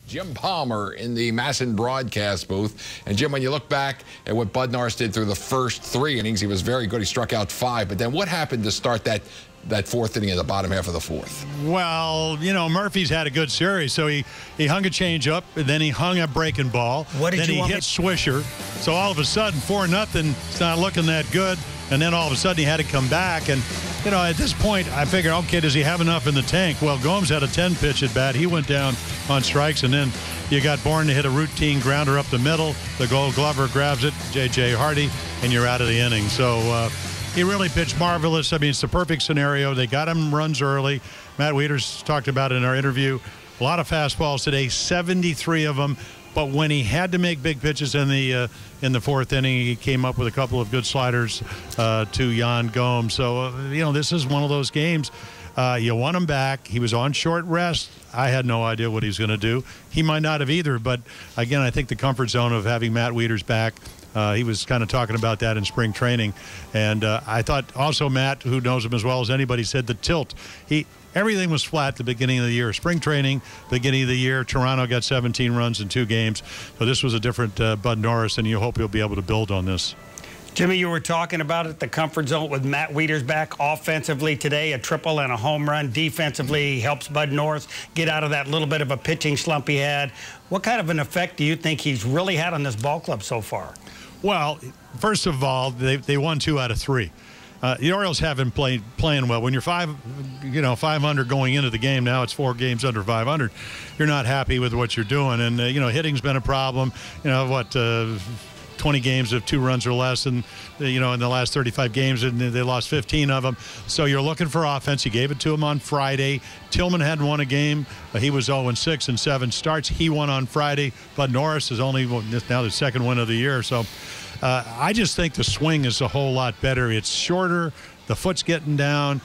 Jim Palmer in the Masson broadcast booth. And, Jim, when you look back at what Bud Norris did through the first 3 innings, he was very good. He struck out 5. But then what happened to start that fourth inning in the bottom half of the fourth? Well, you know, Murphy's had a good series, so he hung a changeup, and then he hung a breaking ball. Then he hit Swisher. So all of a sudden, 4-0, it's not looking that good. And then all of a sudden, he had to come back. And, you know, at this point, I figured, okay, does he have enough in the tank? Well, Gomes had a 10-pitch at bat. He went down on strikes, and then you got Bourne to hit a routine grounder up the middle. The Gold Glover grabs it, J.J. Hardy, and you're out of the inning. So he really pitched marvelous. I mean, it's the perfect scenario. They got him runs early. Matt Wieters talked about it in our interview. A lot of fastballs today, 73 of them. But when he had to make big pitches in the fourth inning, he came up with a couple of good sliders to Yan Gomes. So, you know, this is one of those games. You want him back. He was on short rest. I had no idea what he was going to do. He might not have either. But, again, I think the comfort zone of having Matt Wieters back, he was kind of talking about that in spring training. And I thought also Matt, who knows him as well as anybody, said the tilt. Everything was flat at the beginning of the year. Spring training, beginning of the year, Toronto got 17 runs in 2 games. So this was a different Bud Norris, and you hope he'll be able to build on this. Jimmy, you were talking about it, the comfort zone with Matt Wieters back offensively today, a triple and a home run. Defensively, helps Bud Norris get out of that little bit of a pitching slump he had. What kind of an effect do you think he's really had on this ball club so far? Well, first of all, they won 2 out of 3. The Orioles haven't playing well. When you're 500 going into the game, now it's 4 games under 500. You're not happy with what you're doing, and you know, hitting's been a problem. You know what? 20 games of 2 runs or less, and you know, in the last 35 games, and they lost 15 of them. So you're looking for offense. You gave it to him on Friday. Tillman hadn't won a game. He was 0-6 in 7 starts. He won on Friday. Bud Norris is only now the 2nd win of the year. So I just think the swing is a whole lot better. It's shorter. The foot's getting down.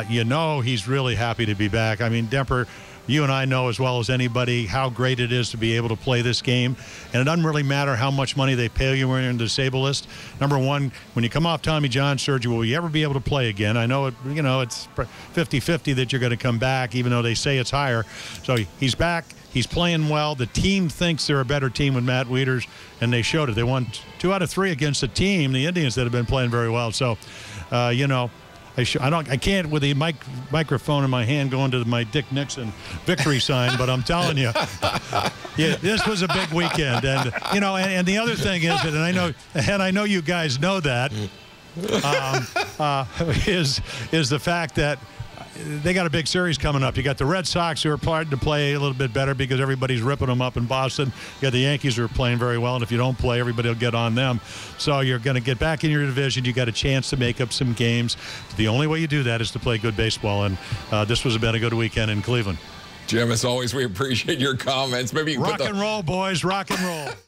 You know, he's really happy to be back. I mean, Demper, you and I know as well as anybody how great it is to be able to play this game. And it doesn't really matter how much money they pay you when you're in the disabled list. Number one, when you come off Tommy John surgery, will you ever be able to play again? I know you know, it's 50-50 that you're going to come back, even though they say it's higher. So he's back. He's playing well. The team thinks they're a better team with Matt Wieters, and they showed it. They won 2 out of 3 against a team, the Indians, that have been playing very well. So, you know, I can't with the microphone in my hand go into my Dick Nixon victory sign, but I'm telling you, yeah, this was a big weekend. And you know, and the other thing is, and I know you guys know that, is the fact that they got a big series coming up. You got the Red Sox, who are starting to play a little bit better because everybody's ripping them up in Boston. You got the Yankees, who are playing very well, and if you don't play, everybody will get on them. So you're going to get back in your division. You got a chance to make up some games. The only way you do that is to play good baseball, and this was been a good weekend in Cleveland. Jim, as always, we appreciate your comments. Maybe you can rock and roll, boys, rock and roll.